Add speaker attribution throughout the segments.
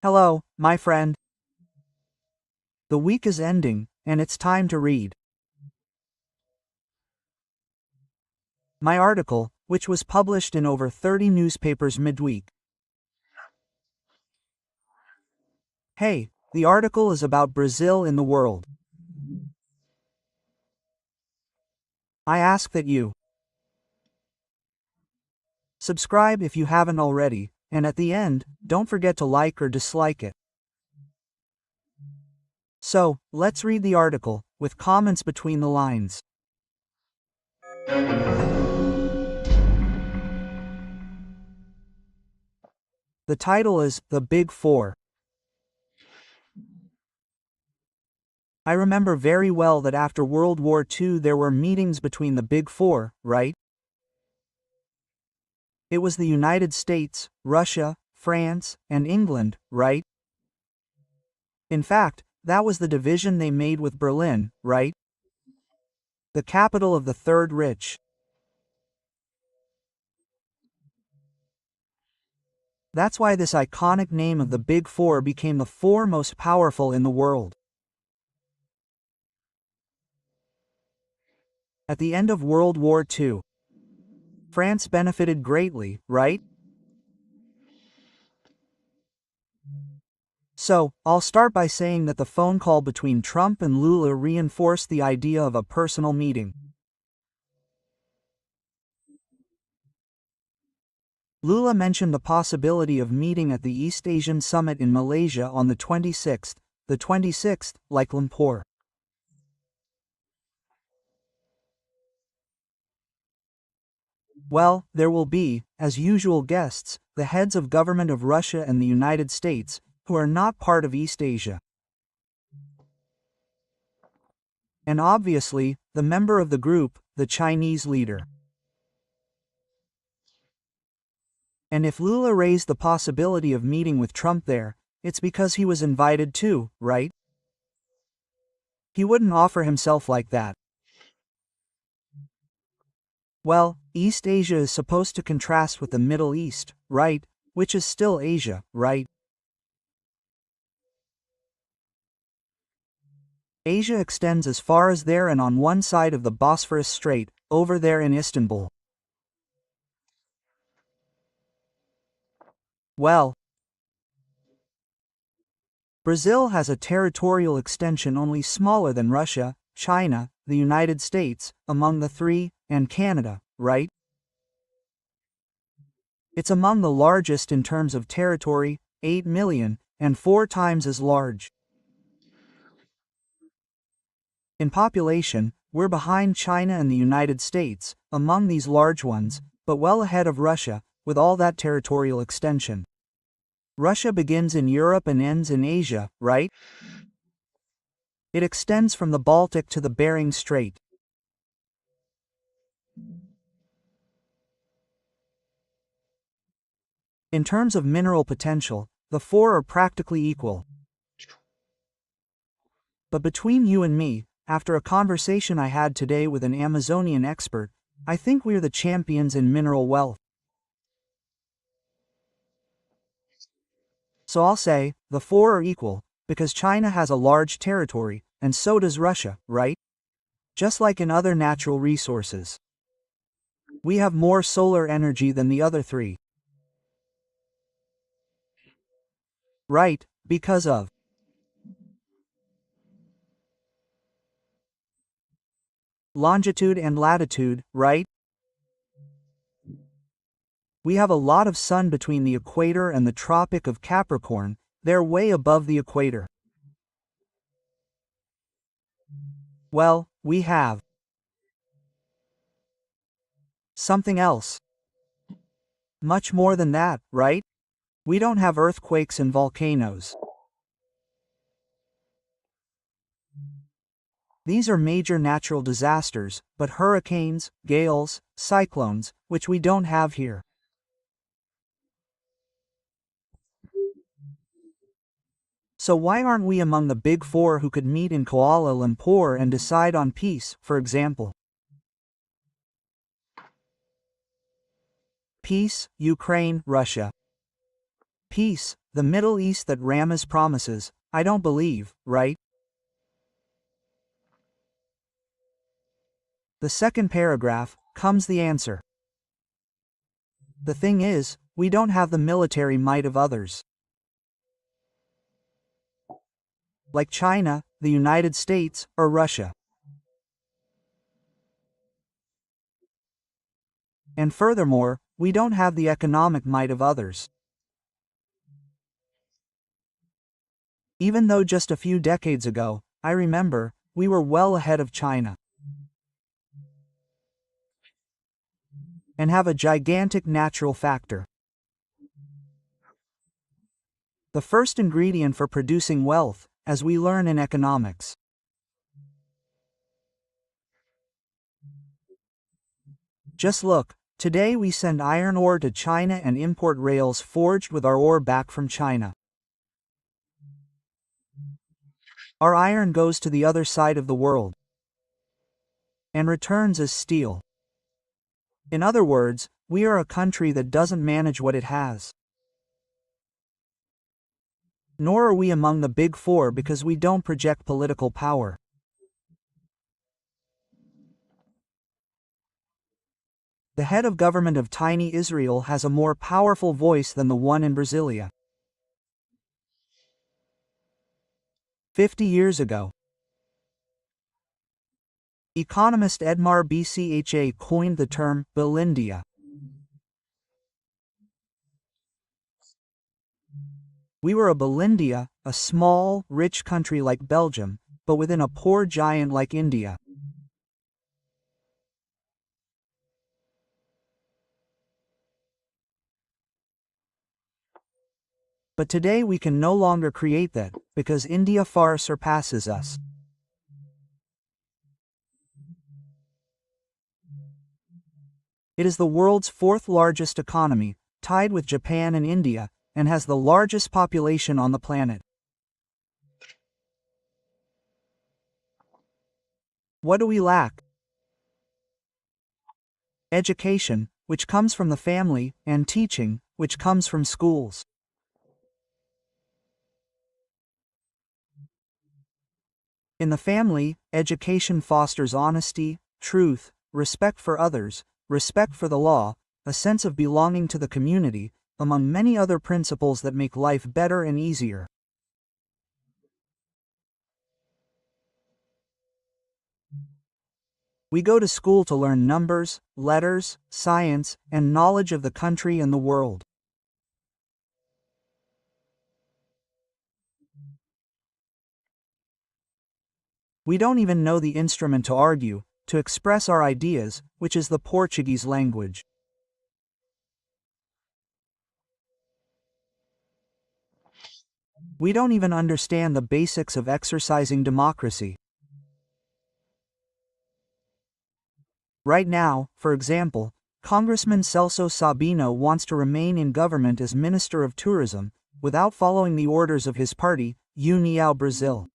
Speaker 1: Hello, my friend. The week is ending, and it's time to read. My article, which was published in over 30 newspapers midweek. Hey, the article is about Brazil in the world. I ask that you subscribe if you haven't already, and at the end, don't forget to like or dislike it. So, let's read the article, with comments between the lines. The title is The Big Four. I remember very well that after World War II there were meetings between the Big Four, right? It was the United States, Russia, France, and England, right? In fact, that was the division they made with Berlin, right? The capital of the Third Reich. That's why this iconic name of the Big Four became the four most powerful in the world. At the end of World War II, France benefited greatly, right? So, I'll start by saying that the phone call between Trump and Lula reinforced the idea of a personal meeting. Lula mentioned the possibility of meeting at the East Asian Summit in Malaysia on the 26th, like Lumpur. Well, there will be, as usual guests, the heads of government of Russia and the United States, who are not part of East Asia. And obviously, the member of the group, the Chinese leader. And if Lula raised the possibility of meeting with Trump there, it's because he was invited too, right? He wouldn't offer himself like that. Well, East Asia is supposed to contrast with the Middle East, right? Which is still Asia, right? Asia extends as far as there and on one side of the Bosphorus Strait, over there in Istanbul. Well, Brazil has a territorial extension only smaller than Russia, China, the United States, among the three, and Canada, right? It's among the largest in terms of territory, 8 million, and 4 times as large. In population, we're behind China and the United States, among these large ones, but well ahead of Russia, with all that territorial extension. Russia begins in Europe and ends in Asia, right? It extends from the Baltic to the Bering Strait. In terms of mineral potential, the four are practically equal. But between you and me, after a conversation I had today with an Amazonian expert, I think we're the champions in mineral wealth. So I'll say, the four are equal, because China has a large territory, and so does Russia, right? Just like in other natural resources. We have more solar energy than the other three. Right, because of longitude and latitude, right? We have a lot of sun between the equator and the Tropic of Capricorn, they're way above the equator. Well, we have something else. Much more than that, right? We don't have earthquakes and volcanoes. These are major natural disasters, but hurricanes, gales, cyclones, which we don't have here. So why aren't we among the Big Four who could meet in Kuala Lumpur and decide on peace, for example? Peace, Ukraine, Russia. Peace, the Middle East that Ramaz promises, I don't believe, right? The second paragraph, comes the answer. The thing is, we don't have the military might of others. Like China, the United States, or Russia. And furthermore, we don't have the economic might of others. Even though just a few decades ago, I remember, we were well ahead of China. And have a gigantic natural factor. The first ingredient for producing wealth, as we learn in economics. Just look, today we send iron ore to China and import rails forged with our ore back from China. Our iron goes to the other side of the world and returns as steel. In other words, we are a country that doesn't manage what it has. Nor are we among the big four because we don't project political power. The head of government of tiny Israel has a more powerful voice than the one in Brasilia. 50 years ago, economist Edmar Bcha coined the term Belindia. We were a Belindia, a small, rich country like Belgium, but within a poor giant like India. But today we can no longer create that, because India far surpasses us. It is the world's fourth largest economy, tied with Japan and India, and has the largest population on the planet. What do we lack? Education, which comes from the family, and teaching, which comes from schools. In the family, education fosters honesty, truth, respect for others, respect for the law, a sense of belonging to the community, among many other principles that make life better and easier. We go to school to learn numbers, letters, science, and knowledge of the country and the world. We don't even know the instrument to argue, to express our ideas, which is the Portuguese language. We don't even understand the basics of exercising democracy. Right now, for example, Congressman Celso Sabino wants to remain in government as Minister of Tourism, without following the orders of his party, União Brasil.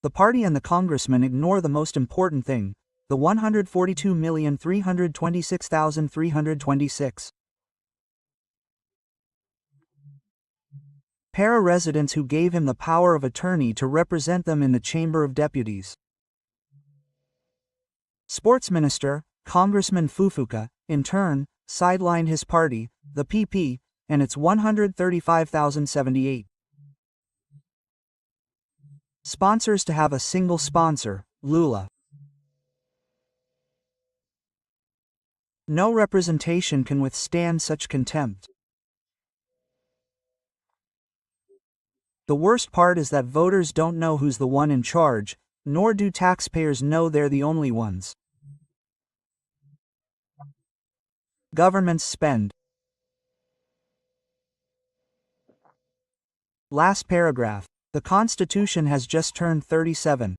Speaker 1: The party and the congressman ignore the most important thing, the 142,326,326 para-residents who gave him the power of attorney to represent them in the Chamber of Deputies. Sports Minister, Congressman Fufuka, in turn, sidelined his party, the PP, and its 135,078 sponsors to have a single sponsor, Lula. No representation can withstand such contempt. The worst part is that voters don't know who's the one in charge, nor do taxpayers know they're the only ones. Governments spend. Last paragraph. The Constitution has just turned 37.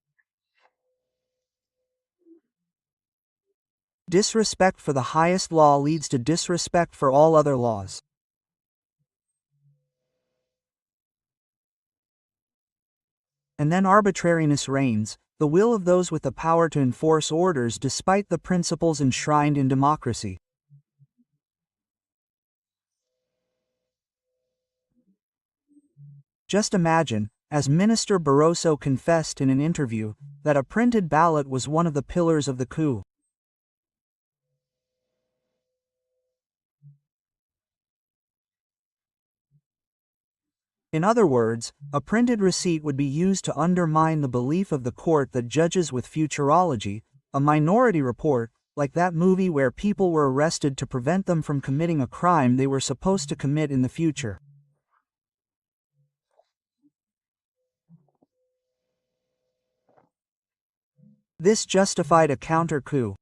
Speaker 1: Disrespect for the highest law leads to disrespect for all other laws. And then arbitrariness reigns, the will of those with the power to enforce orders despite the principles enshrined in democracy. Just imagine, as Minister Barroso confessed in an interview, that a printed ballot was one of the pillars of the coup. In other words, a printed receipt would be used to undermine the belief of the court that judges with futurology, a minority report, like that movie where people were arrested to prevent them from committing a crime they were supposed to commit in the future. This justified a counter-coup.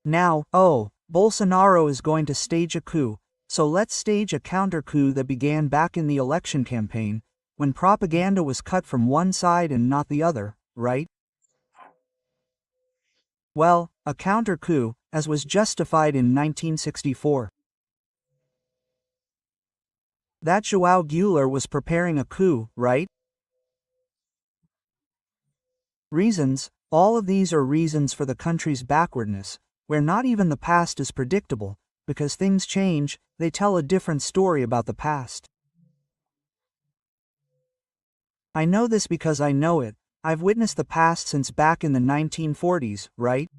Speaker 1: Now, Bolsonaro is going to stage a coup, so let's stage a counter-coup that began back in the election campaign, when propaganda was cut from one side and not the other, right? Well, a counter-coup, as was justified in 1964. That João Goulart was preparing a coup, right? Reasons, all of these are reasons for the country's backwardness, where not even the past is predictable, because things change, they tell a different story about the past. I know this because I know it, I've witnessed the past since back in the 1940s, right?